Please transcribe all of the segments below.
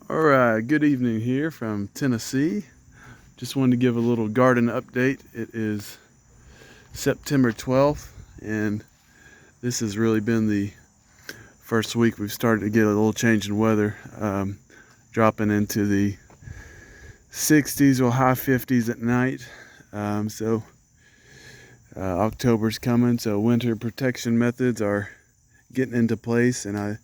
All right, good evening here from Tennessee. Just wanted to give a little garden update. It is September 12th, and this has really been the first week we've started to get a little change in weather, dropping into the 60s or high 50s at night. October's coming, so winter protection methods are getting into place, and I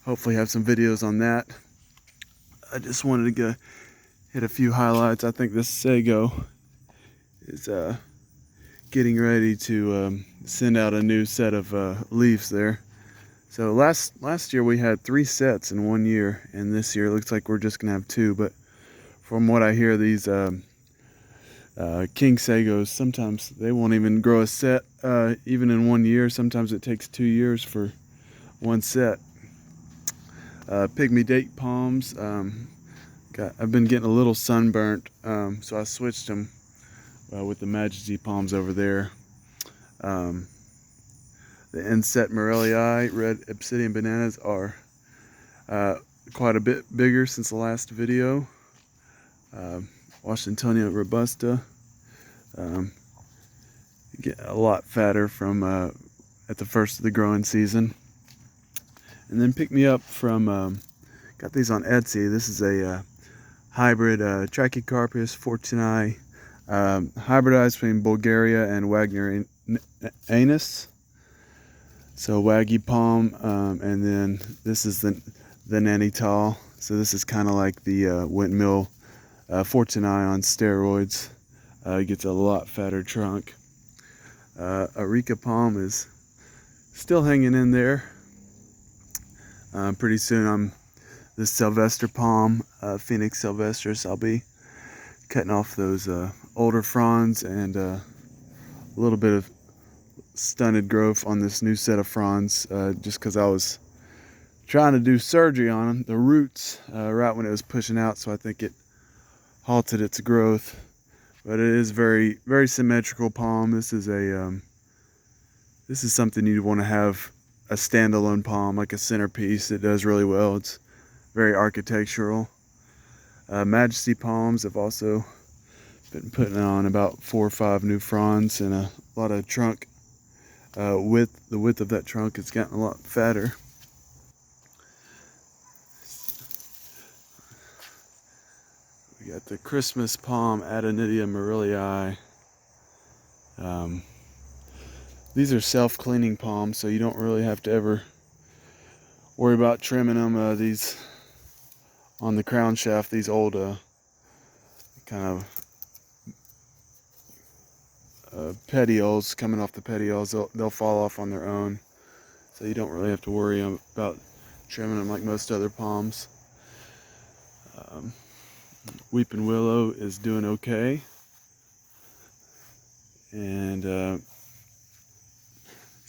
hopefully have some videos on that. I just wanted to hit a few highlights. I think this sago is getting ready to send out a new set of leaves there. So last year we had 3 sets in 1 year, and this year it looks like we're just gonna have 2. But from what I hear, these king sagos, sometimes they won't even grow a set even in 1 year. Sometimes it takes 2 years for one set. Pygmy date palms. I've been getting a little sunburnt, so I switched them with the Majesty palms over there. The inset morellii, red obsidian bananas, are quite a bit bigger since the last video. Washingtonia robusta, get a lot fatter from at the first of the growing season. And then pick me up from, got these on Etsy. This is a hybrid trachycarpus fortunei, hybridized between Bulgaria and Wagnerianus. So waggy palm, and then this is the Nannytal. So this is kind of like the windmill fortunei on steroids. It gets a lot fatter trunk. Areca palm is still hanging in there. Pretty soon this sylvester palm, Phoenix sylvestris, I'll be cutting off those older fronds and a little bit of stunted growth on this new set of fronds, just because I was trying to do surgery on them, the roots, right when it was pushing out, so I think it halted its growth. But it is very, very symmetrical palm. This is something you'd want to have a standalone palm, like a centerpiece. It does really well. It's very architectural. Majesty palms have also been putting on about 4 or 5 new fronds, and a lot of trunk width. The width of that trunk has gotten a lot fatter. We got the Christmas palm, Adonidia morellii. These are self-cleaning palms, so you don't really have to ever worry about trimming them. These on the crown shaft, these old kind of petioles coming off the petioles, they'll fall off on their own, so you don't really have to worry about trimming them like most other palms. Weeping willow is doing okay, and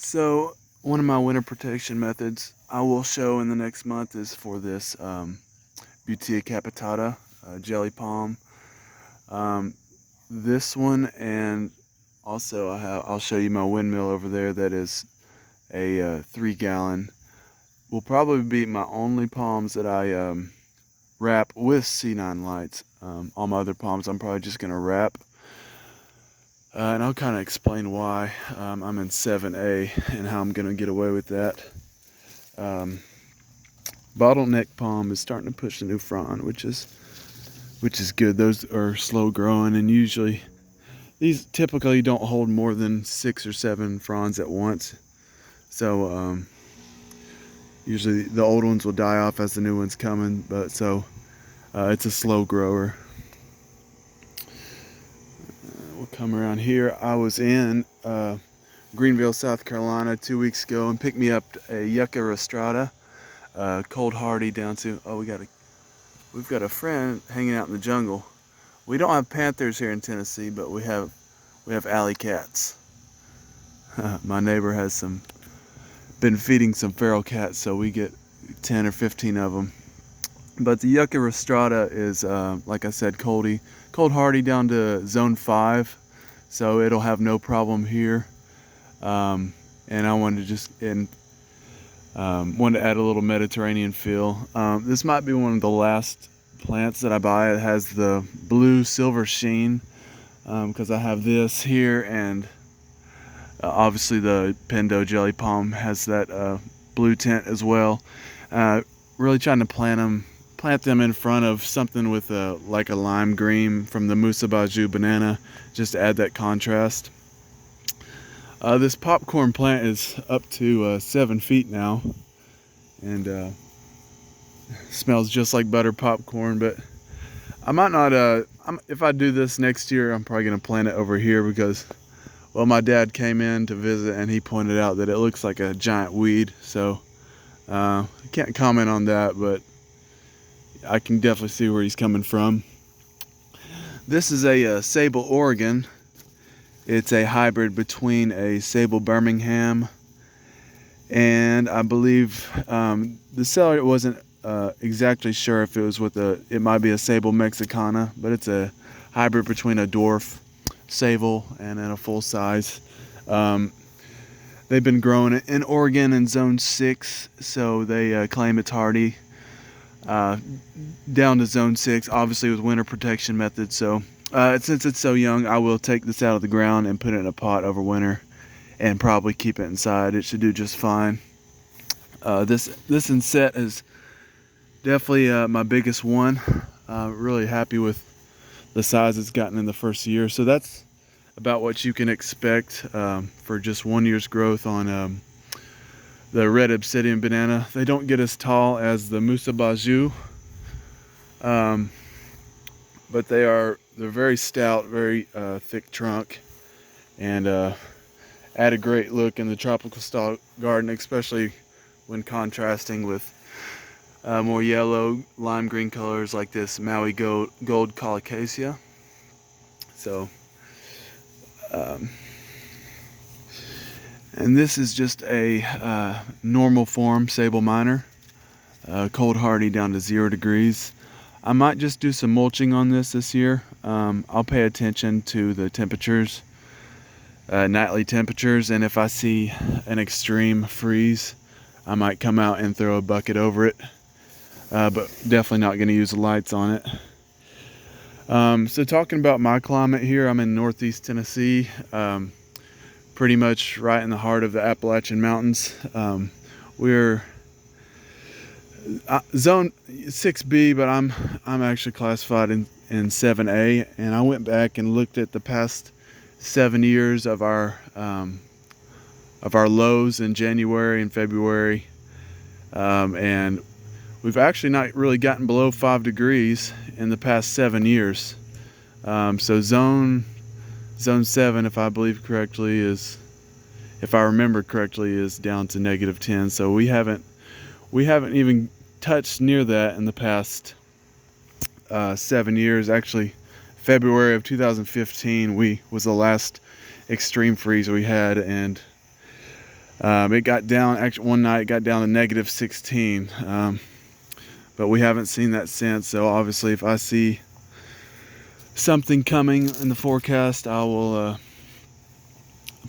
so one of my winter protection methods I will show in the next month is for this butia capitata jelly palm. This one, and also I'll show you my windmill over there that is a 3-gallon. Will probably be my only palms that I wrap with C9 lights. All my other palms I'm probably just gonna wrap. And I'll kind of explain why I'm in 7A and how I'm gonna get away with that. Bottleneck palm is starting to push the new frond, which is good. Those are slow growing, and usually these typically don't hold more than 6 or 7 fronds at once. So usually the old ones will die off as the new ones coming, but so it's a slow grower. We'll come around here. I was in Greenville, South Carolina 2 weeks ago and picked me up a yucca rostrata, cold hardy down to, we've got a friend hanging out in the jungle. We don't have panthers here in Tennessee, but we have alley cats. My neighbor has been feeding some feral cats, so we get 10 or 15 of them. But the yucca rostrata is, like I said, cold hardy down to zone 5, so it'll have no problem here. And I wanted to Wanted to add a little Mediterranean feel. This might be one of the last plants that I buy. It has the blue silver sheen because I have this here, and obviously the Pendo jelly palm has that blue tint as well. Really trying to plant them in front of something with like a lime green from the Musabaju banana, just to add that contrast. This popcorn plant is up to 7 feet now, and smells just like butter popcorn. But I might not, if I do this next year, I'm probably going to plant it over here because, well, my dad came in to visit and he pointed out that it looks like a giant weed. So I can't comment on that, but I can definitely see where he's coming from. This is a Sable Oregon. It's a hybrid between a Sable Birmingham and I believe the seller wasn't exactly sure if it was with it might be a Sable Mexicana, but it's a hybrid between a dwarf Sable and then a full size. They've been growing in Oregon in zone 6, so they claim it's hardy. Down to zone 6, obviously with winter protection methods. So since it's so young, I will take this out of the ground and put it in a pot over winter and probably keep it inside. It should do just fine. This inset is definitely my biggest one. Really happy with the size it's gotten in the first year. So that's about what you can expect for just 1 year's growth on the red obsidian banana. They don't get as tall as the Musabaju, but they're very stout, very thick trunk, and add a great look in the tropical style garden, especially when contrasting with more yellow, lime green colors like this Maui gold colocasia. So, and this is just a normal form Sable minor, cold hardy down to 0 degrees. I might just do some mulching on this year. I'll pay attention to the temperatures, nightly temperatures, and if I see an extreme freeze, I might come out and throw a bucket over it, but definitely not going to use the lights on it. So talking about my climate here, I'm in Northeast Tennessee, pretty much right in the heart of the Appalachian Mountains. We're zone 6B, but I'm actually classified in 7A, and I went back and looked at the past 7 years of our lows in January and February, and we've actually not really gotten below 5 degrees in the past 7 years. So zone 7, if I believe correctly, if I remember correctly, is down to -10. So we haven't even touched near that in the past 7 years. Actually, February of 2015 was the last extreme freeze we had, and it got down. Actually, one night it got down to -16. But we haven't seen that since. So obviously, if I see something coming in the forecast, I will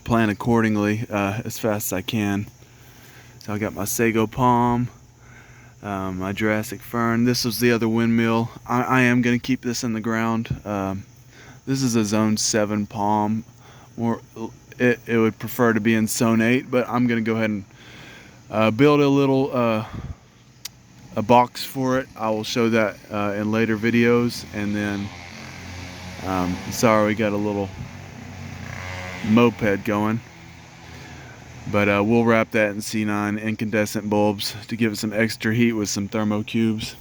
plan accordingly as fast as I can. So I got my sago palm, my Jurassic fern. This was the other windmill. I am going to keep this in the ground. This is a zone 7 palm. It would prefer to be in zone 8, but I'm going to go ahead and build a little a box for it. I will show that in later videos. And then sorry, we got a little moped going, but we'll wrap that in C9 incandescent bulbs to give it some extra heat with some thermocubes.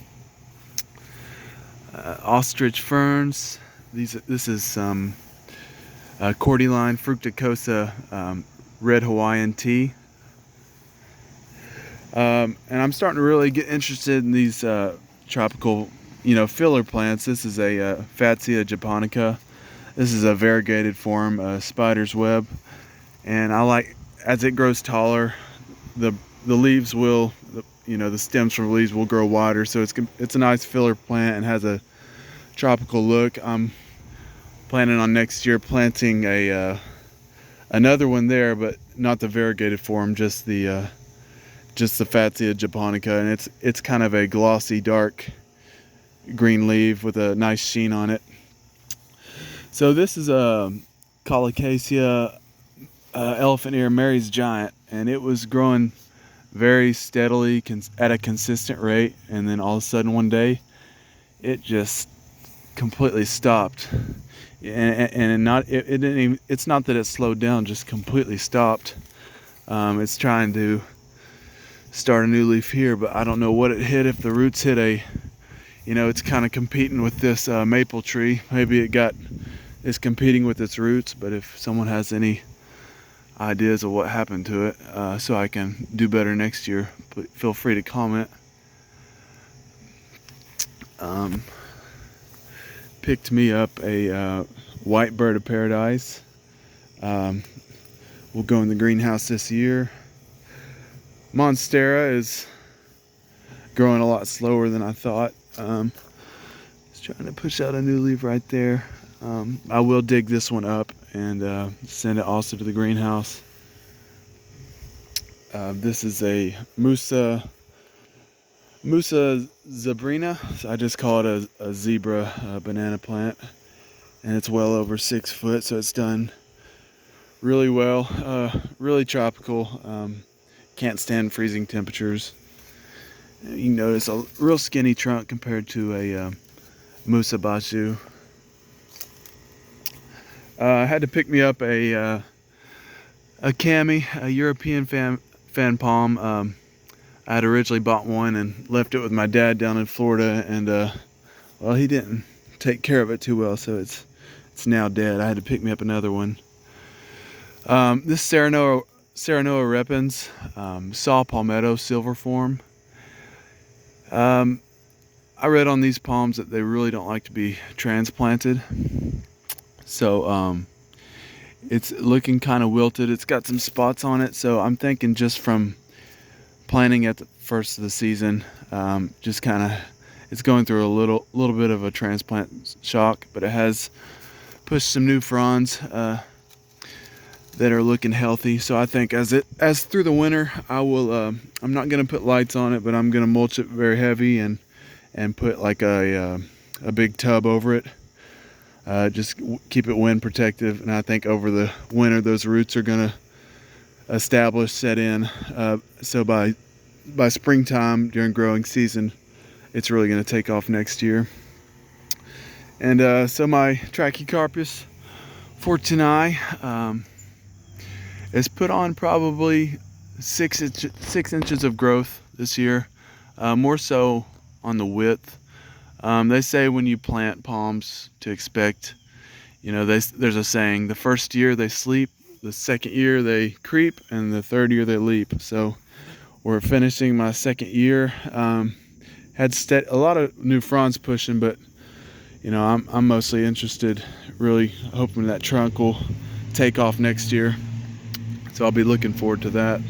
Ostrich ferns. This is some cordyline fructicosa red Hawaiian tea. And I'm starting to really get interested in these tropical, filler plants. This is a Fatsia japonica. This is a variegated form, spider's web, and I like, as it grows taller, the leaves will, the stems from the leaves will grow wider. So it's a nice filler plant and has a tropical look. I'm planning on next year planting another one there, but not the variegated form, just the just the Fatsia japonica, and it's kind of a glossy dark green leaf with a nice sheen on it. So this is a Colocasia elephant ear Mary's giant, and it was growing very steadily at a consistent rate, and then all of a sudden one day it just completely stopped. And it didn't even, it's not that it slowed down, just completely stopped. It's trying to start a new leaf here, but I don't know what it hit. If the roots hit it's kind of competing with this maple tree. Maybe it's competing with its roots. But if someone has any ideas of what happened to it, so I can do better next year, feel free to comment. Picked me up a white bird of paradise. Will go in the greenhouse this year. Monstera is growing a lot slower than I thought. Just trying to push out a new leaf right there. I will dig this one up and send it also to the greenhouse. This is a Musa zebrina. So I just call it a zebra banana plant, and it's well over 6 foot, so it's done really well. Really tropical. Can't stand freezing temperatures. You can notice a real skinny trunk compared to a Musa bashu. I had to pick me up a cami, a European fan palm. I had originally bought one and left it with my dad down in Florida, and well, he didn't take care of it too well, so it's now dead. I had to pick me up another one. This Serranoa repens, saw palmetto silver form. I read on these palms that they really don't like to be transplanted, so it's looking kind of wilted. It's got some spots on it, so I'm thinking just from planting at the first of the season, just kind of, it's going through a little bit of a transplant shock, but it has pushed some new fronds that are looking healthy. So I think as through the winter, I will I'm not going to put lights on it, but I'm going to mulch it very heavy and put like a big tub over it, just keep it wind protective. And I think over the winter those roots are going to set in, so by springtime during growing season it's really going to take off next year. And so my trachycarpus fortunei is put on probably 6 inches of growth this year, more so on the width. They say when you plant palms to expect, there's a saying, the first year they sleep, the second year they creep, and the third year they leap. So we're finishing my second year. Had a lot of new fronds pushing, but I'm mostly interested, really hoping that trunk will take off next year. So I'll be looking forward to that.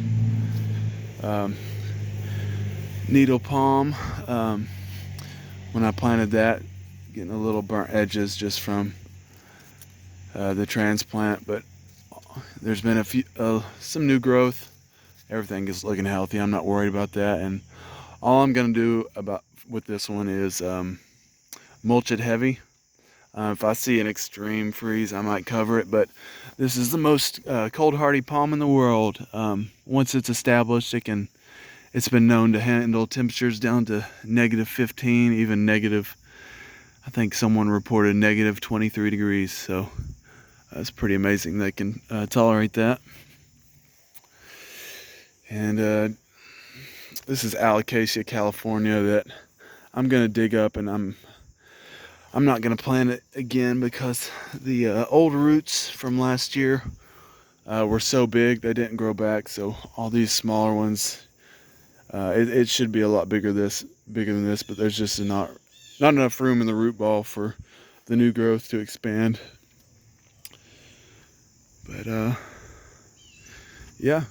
Needle palm, when I planted that, getting a little burnt edges just from the transplant, but there's been some new growth. Everything is looking healthy. I'm not worried about that, and all I'm gonna do with this one is mulch it heavy. If I see an extreme freeze, I might cover it, but this is the most cold hardy palm in the world. Once it's established, it's been known to handle temperatures down to -15, even negative, I think someone reported -23 degrees. So that's pretty amazing they can tolerate that. And this is Alocasia California that I'm gonna dig up, and I'm not gonna plant it again because the old roots from last year were so big they didn't grow back. So all these smaller ones, it should be a lot bigger than this, but there's just not enough room in the root ball for the new growth to expand. But yeah,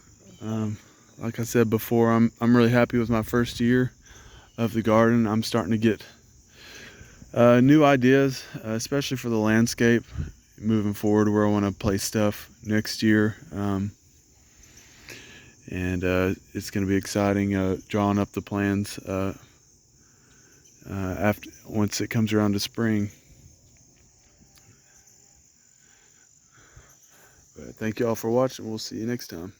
like I said before, I'm really happy with my first year of the garden. I'm starting to get new ideas, especially for the landscape moving forward, where I want to place stuff next year. and it's going to be exciting drawing up the plans after once it comes around to spring. But thank you all for watching. We'll see you next time.